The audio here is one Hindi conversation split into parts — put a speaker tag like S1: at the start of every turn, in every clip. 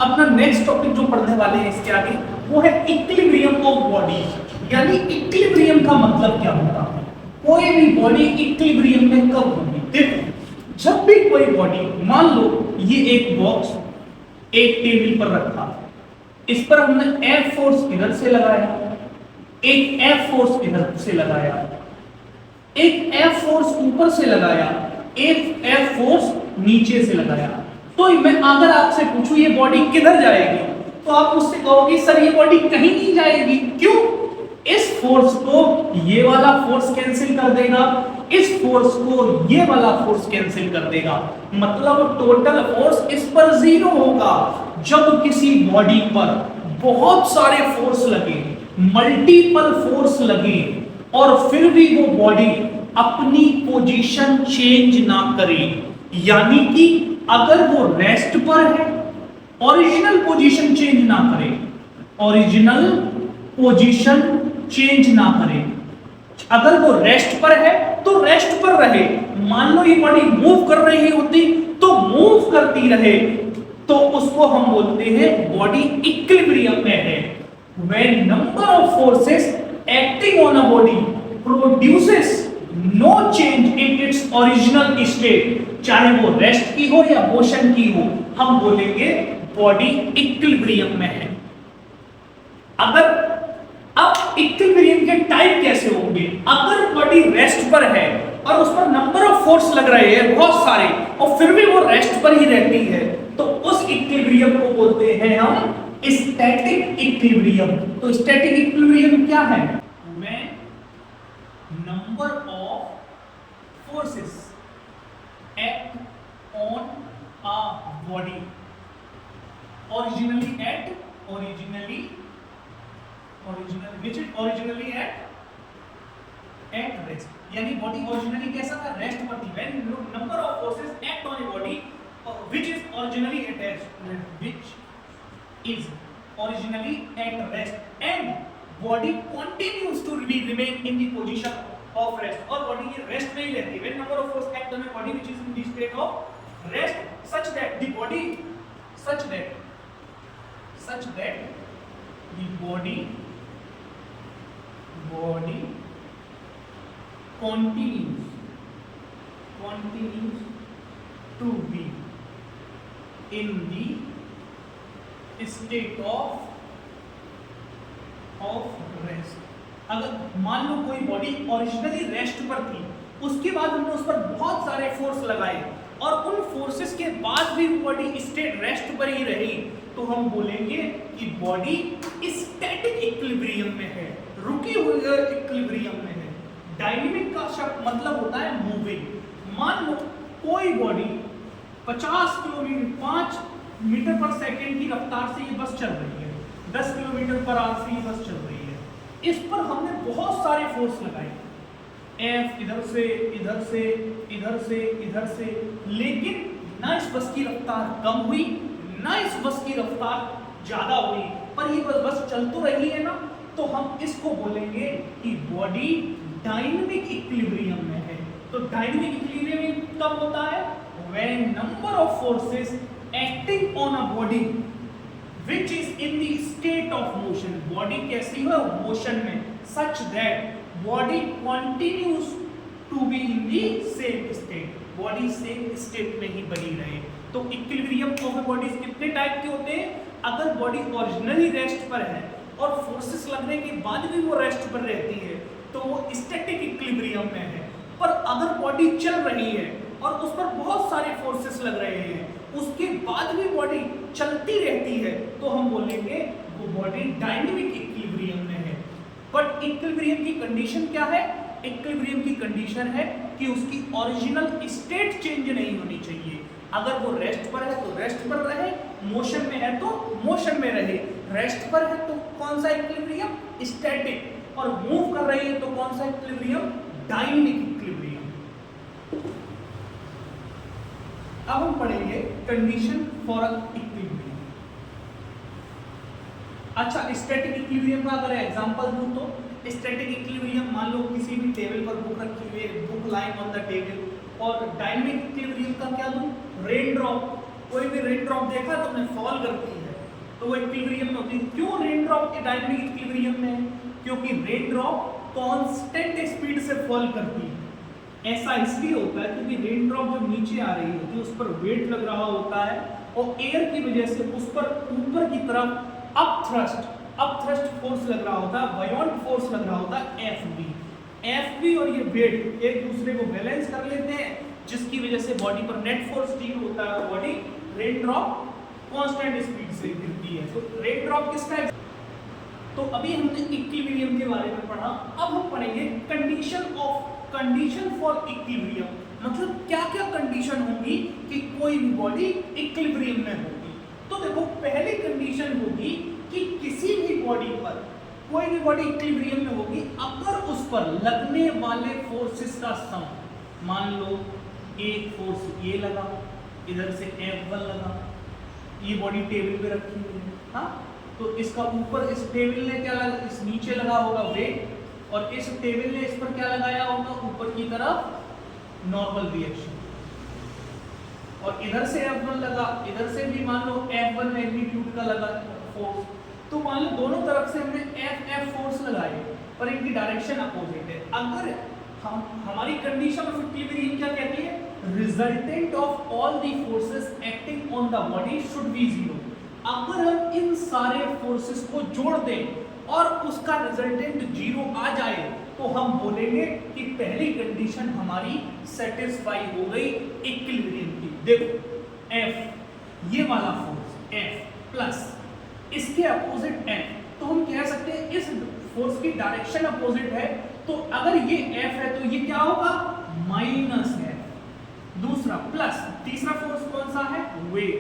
S1: अपना नेक्स्ट टॉपिक जो पढ़ने वाले हैं इसके आगे वो है इक्विलिब्रियम ऑफ बॉडी। यानी इक्विलिब्रियम का मतलब क्या होता है, कोई भी बॉडी इक्विलिब्रियम में कब होगी। देखो जब भी कोई बॉडी, मान लो ये एक बॉक्स एक टेबल पर रखा, इस पर हमने एफ फोर्स इधर से लगाया, एक एफ फोर्स इधर से लगाया, एक एफ फोर्स ऊपर से लगाया, एक एफ फोर्स नीचे से लगाया। तो मैं अगर आपसे पूछूं ये बॉडी किधर जाएगी, तो आप मुझसे कहोगे सर ये बॉडी कहीं नहीं जाएगी। क्यों? इस फोर्स को ये वाला फोर्स कैंसिल कर देगा, इस फोर्स को ये वाला फोर्स कैंसिल कर देगा, मतलब टोटल फोर्स इस पर जीरो होगा। जब किसी बॉडी पर बहुत सारे फोर्स लगे, मल्टीपल फोर्स लगे और फिर भी वो बॉडी अपनी पोजीशन चेंज ना करे, यानी कि अगर वो रेस्ट पर है, ओरिजिनल पोजीशन चेंज ना करे, ओरिजिनल पोजीशन चेंज ना करे, अगर वो रेस्ट पर है तो रेस्ट पर रहे। मान लो ये बॉडी मूव कर रही होती तो मूव करती रहे, तो उसको हम बोलते हैं बॉडी इक्विलिब्रियम में है। When number of forces acting on a body produces no change in its original state, चाहे वो रेस्ट की हो या मोशन की हो, हम बोलेंगे बॉडी इक्विलिब्रियम में है। अगर अब इक्विलिब्रियम के टाइप कैसे होंगे, अगर बॉडी रेस्ट पर है और उस पर नंबर ऑफ फोर्स लग रहे हैं बहुत सारे और फिर भी वो रेस्ट पर ही रहती है, तो उस इक्विलिब्रियम को बोलते हैं हम स्टैटिक इक्विलिब्रियम। तो स्टैटिक इक्विलिब्रियम क्या है? When number of forces act on a body originally at rest, यानी बॉडी ओरिजिनली कैसा था, रेस्ट पर थी। When number of forces act on a body which is originally at rest and body continues to remain in the position of rest, और बॉडी ये रेस्ट में ही रहती है। When number of force act on a body which is in the state of rest such that the body continues to be in the state of rest. अगर मान लो कोई बॉडी ओरिजिनली रेस्ट पर थी, उसके बाद हमने उस पर बहुत सारे फोर्स लगाए और उन फोर्सेस के बाद भी बॉडी स्टेट रेस्ट पर ही रही, तो हम बोलेंगे कि बॉडी स्टैटिक इक्विलिब्रियम में है, रुकी हुई इक्विलिब्रियम में है। डायनेमिक का शब्द मतलब होता है मूविंग। मान लो कोई बॉडी 5 मीटर पर सेकेंड की रफ्तार से ये बस चल रही है, 10 किलोमीटर पर आवर से ये बस चल रही है, इस पर हमने बहुत सारे फोर्स लगाए, एफ इधर से इधर से इधर से इधर से, लेकिन ना इस बस की रफ्तार कम हुई ना इस बस की रफ्तार ज्यादा हुई, पर ये बस चल तो रही है ना, तो हम इसको बोलेंगे कि बॉडी डायनेमिक इक्विलिब्रियम में है। तो डायनेमिक इक्विलिब्रियम कब होता है? When number of forces acting on a body which is in the state of motion, body कैसी है? मोशन में, such that body continues to be in the same state, body same state में ही बनी रहे। तो इक्विलिब्रियम ऑफ बॉडीज कितने टाइप के होते हैं? अगर बॉडी ओरिजिनली रेस्ट पर है और फोर्सेस लगने के बाद भी वो रेस्ट पर रहती है तो वो स्टैटिक इक्विलिब्रियम में है। पर अगर बॉडी चल रही है और उस पर बहुत सारे फोर्सेस लग रहे हैं, उसके बाद भी बॉडी चलती रहती है, तो हम बोलेंगे वो बॉडी डायनेमिक इक्विलिब्रियम में है। बट इक्विलिब्रियम की कंडीशन क्या है? इक्विलिब्रियम की कंडीशन है कि उसकी ओरिजिनल स्टेट चेंज नहीं होनी चाहिए। अगर वो रेस्ट पर है तो रेस्ट पर रहे, मोशन में है तो मोशन में रहे। रेस्ट पर है तो कौन सा इक्विलिब्रियम? स्टैटिक, और मूव कर रही है तो कौन सा इक्विलिब्रियम? Dynamic equilibrium. अब हम पढ़ेंगे कंडीशन फॉर इक्विलिब्रियम। अच्छा, स्टैटिक इक्विलिब्रियम का अगर एग्जांपल दूं तो स्टैटिक इक्विलिब्रियम, मान लो किसी भी टेबल पर बुक रखी हुई है, book line on the table. और डायनेमिक इक्विलिब्रियम का क्या दूं? Rain drop. कोई भी रेन ड्रॉप देखा तो हमने फॉल करती है, तो वो इक्विलिब्रियम में होती है। क्यों रेन ड्रॉप डायनामिक इक्विलिब्रियम में है? क्योंकि रेन ड्रॉप कांस्टेंट स्पीड से फॉल करती है। ऐसा इसलिए होता है क्योंकि रेन ड्रॉप जब नीचे आ रही होती है उस पर वेट लग रहा होता है और एयर की वजह से उस पर ऊपर की तरफ अपथ्रस्ट फोर्स लग रहा होता है, बायोंट फोर्स लग रहा होता है एफबी और ये वेट एक दूसरे को बैलेंस कर लेते हैं, जिसकी वजह से बॉडी पर नेट फोर्स डी होता है, body rain drop constant speed से गिरती है। तो रेन ड्रॉप किसका है? तो अभी हमने इक्विलिब्रियम के बारे में पढ़ा, अब हम पढ़ेंगे कंडीशन फॉर इक्विलिब्रियम, मतलब क्या क्या कंडीशन होगी कि कोई भी बॉडी इक्विलिब्रियम में होगी। तो देखो पहली कंडीशन होगी कि किसी भी बॉडी पर, कोई भी बॉडी इक्विलिब्रियम में होगी अगर उस पर लगने वाले फोर्सेस का सम, मान लो एक फोर्स ये लगा, इधर से F1 लगा, ये बॉडी टेबल पे रखी हुई है, हाँ, तो इसका ऊपर इस टेबल ने क्या लगा, इस नीचे लगा होगा वेट, और इस टेबल ने इस पर क्या लगाया होगा, ऊपर की तरफ नॉर्मल रिएक्शन, और इधर से F1 लगा, इधर से भी मान लो F1 मैग्नीट्यूड का लगा फोर्स, तो मान लो दोनों तरफ से हमने F फोर्स लगाए पर इनकी डायरेक्शन अपोजिट है। अगर हमारी कंडीशन ऑफ इक्विलिब्रियम क्या कहती है? Resultant of all the forces acting on the body should be zero. अगर हम इन सारे फोर्सेस को जोड़ दें और उसका रिजल्टेंट जीरो आ जाए तो हम बोलेंगे कि पहली कंडीशन हमारी सेटिस्फाई हो गई इक्विलिब्रियम की। देखो F ये वाला फोर्स F प्लस इसके अपोजिट F, तो हम कह सकते हैं इस फोर्स की डायरेक्शन अपोजिट है, तो अगर ये F है तो ये क्या होगा? Minus F। दूसरा प्लस, तीसरा फोर्स कौन सा है? वेट।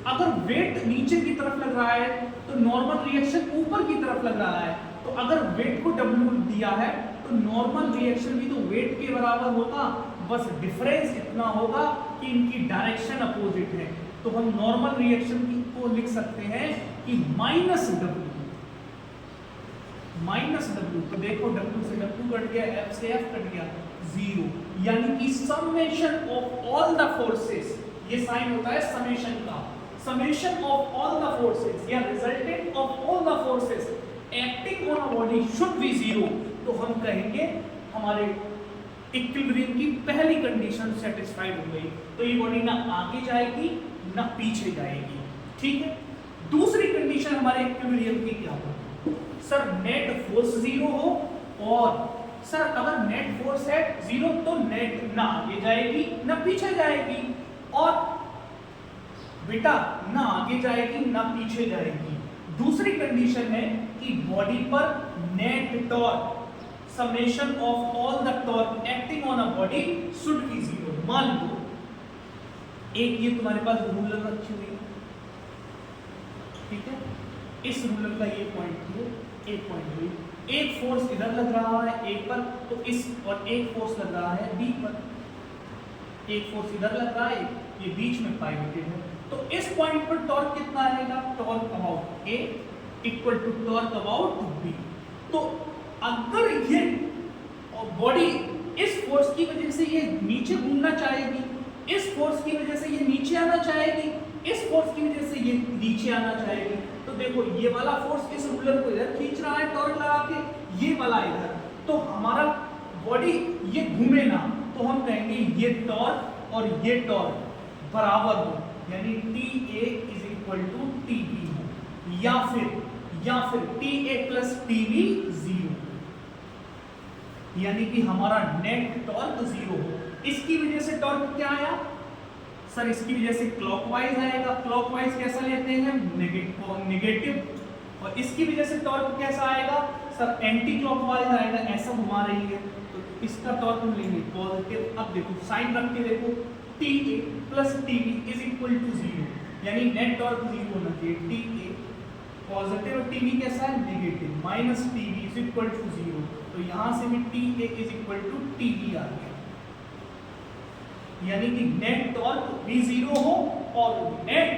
S1: अगर वेट नीचे की तरफ लग रहा है तो नॉर्मल रिएक्शन ऊपर की तरफ लग रहा है, तो अगर वेट को W दिया है तो नॉर्मल रिएक्शन भी तो वेट के बराबर होगा, बस डिफरेंस इतना होगा कि इनकी डायरेक्शन अपोजिट है, तो हम नॉर्मल रिएक्शन को लिख सकते हैं कि माइनस W। तो देखो W से W कट गया, F से F कट गया, जीरो, यानी कि summation of all the forces, ये साइन होता है समेशन का, summation of all the forces या resultant of all the forces acting on a body should be zero. तो हम कहेंगे हमारे इक्विलिब्रियम की पहली कंडीशन सेटिस्फाइड हो गई, तो ये बॉडी ना आगे जाएगी ना पीछे जाएगी, ठीक है। दूसरी कंडीशन हमारे इक्विलिब्रियम की क्या होगी? सर नेट फोर्स जीरो हो, और सर अगर नेट फोर्स है जीरो तो नेट ना आगे जाएगी ना पीछे जाएगी, और बेटा ना आगे जाएगी ना पीछे जाएगी। दूसरी कंडीशन है कि बॉडी पर net torque summation of all the torque acting on a body should be zero. मान लो एक ये तुम्हारे पास रूलर रखी हुई है, ठीक है, इस रूलर का ये पॉइंट है, एक पॉइंट हुई, एक फोर्स इधर लग रहा है A पर, तो इस, और एक फोर्स लग रहा है B पर, एक फोर्स इधर लग रहा है, ये बीच में पाइवटेड है, तो इस पॉइंट पर टॉर्क कितना आएगा? Torque about A equal to torque about B। तो अगर ये बॉडी इस फोर्स की वजह से ये नीचे घूमना चाहेगी, इस फोर्स की वजह से ये नीचे आना चाहेगी, इस फोर्स की वजह से ये नीचे आना चाहेगी, तो देखो ये वाला फोर्स इस रूलर को इधर खींच रहा है टॉर्क लगा के, ये वाला इधर, तो हमारा बॉडी ये घूमे ना, तो हम कहेंगे ये टॉर्क और ये टॉर्क बराबर हो, यानी TA is equal to TB हो, या फिर TA प्लस TB जीरो, यानी कि हमारा नेट टॉर्क जीरो हो। इसकी वजह से टॉर्क क्या आया? सर इसकी वजह से क्लॉकवाइज आएगा, क्लॉकवाइज कैसा लेते हैं? नेगेटिव, और इसकी वजह से टॉर्क कैसा आएगा? सर एंटी क्लॉकवाइज आएगा, ऐसा घुमा रही है, तो इसका टॉर्क हम लेंगे पॉजिटिव। अब देखो साइन रख के देखो, TA plus TB is equal to zero, यानी नेट टॉर्क जीरो होना चाहिए। TA पॉजिटिव, TB कैसा है? Negative, minus TB is equal to zero, तो यहां से भी TA is equal to TB आ गया, यानी कि नेट टॉर्क भी जीरो हो और नेट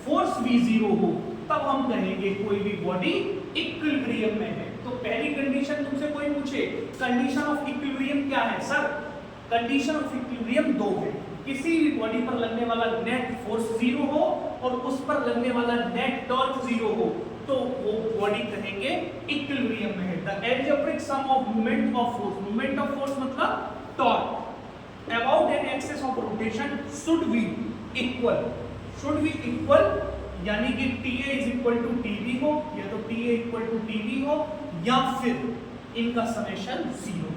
S1: फोर्स भी जीरो हो, तब हम कहेंगे कोई भी बॉडी इक्विलिब्रियम में है। तो पहली कंडीशन तुमसे कोई पूछे कंडीशन ऑफ इक्विलिब्रियम क्या है? सर कंडीशन ऑफ इक्विलिब्रियम दो है, किसी भी बॉडी पर लगने वाला नेट फोर्स जीरो हो और उस पर लगने वाला नेट टॉर्क जीरो हो तो वो बॉडी कहेंगे इक्विलिब्रियम में है। The algebraic sum of moment of force मतलब torque about an axis of rotation should be equal, यानी कि TA is equal to TB हो, या तो TA इक्वल टू TB हो, या फिर इनका समेशन जीरो।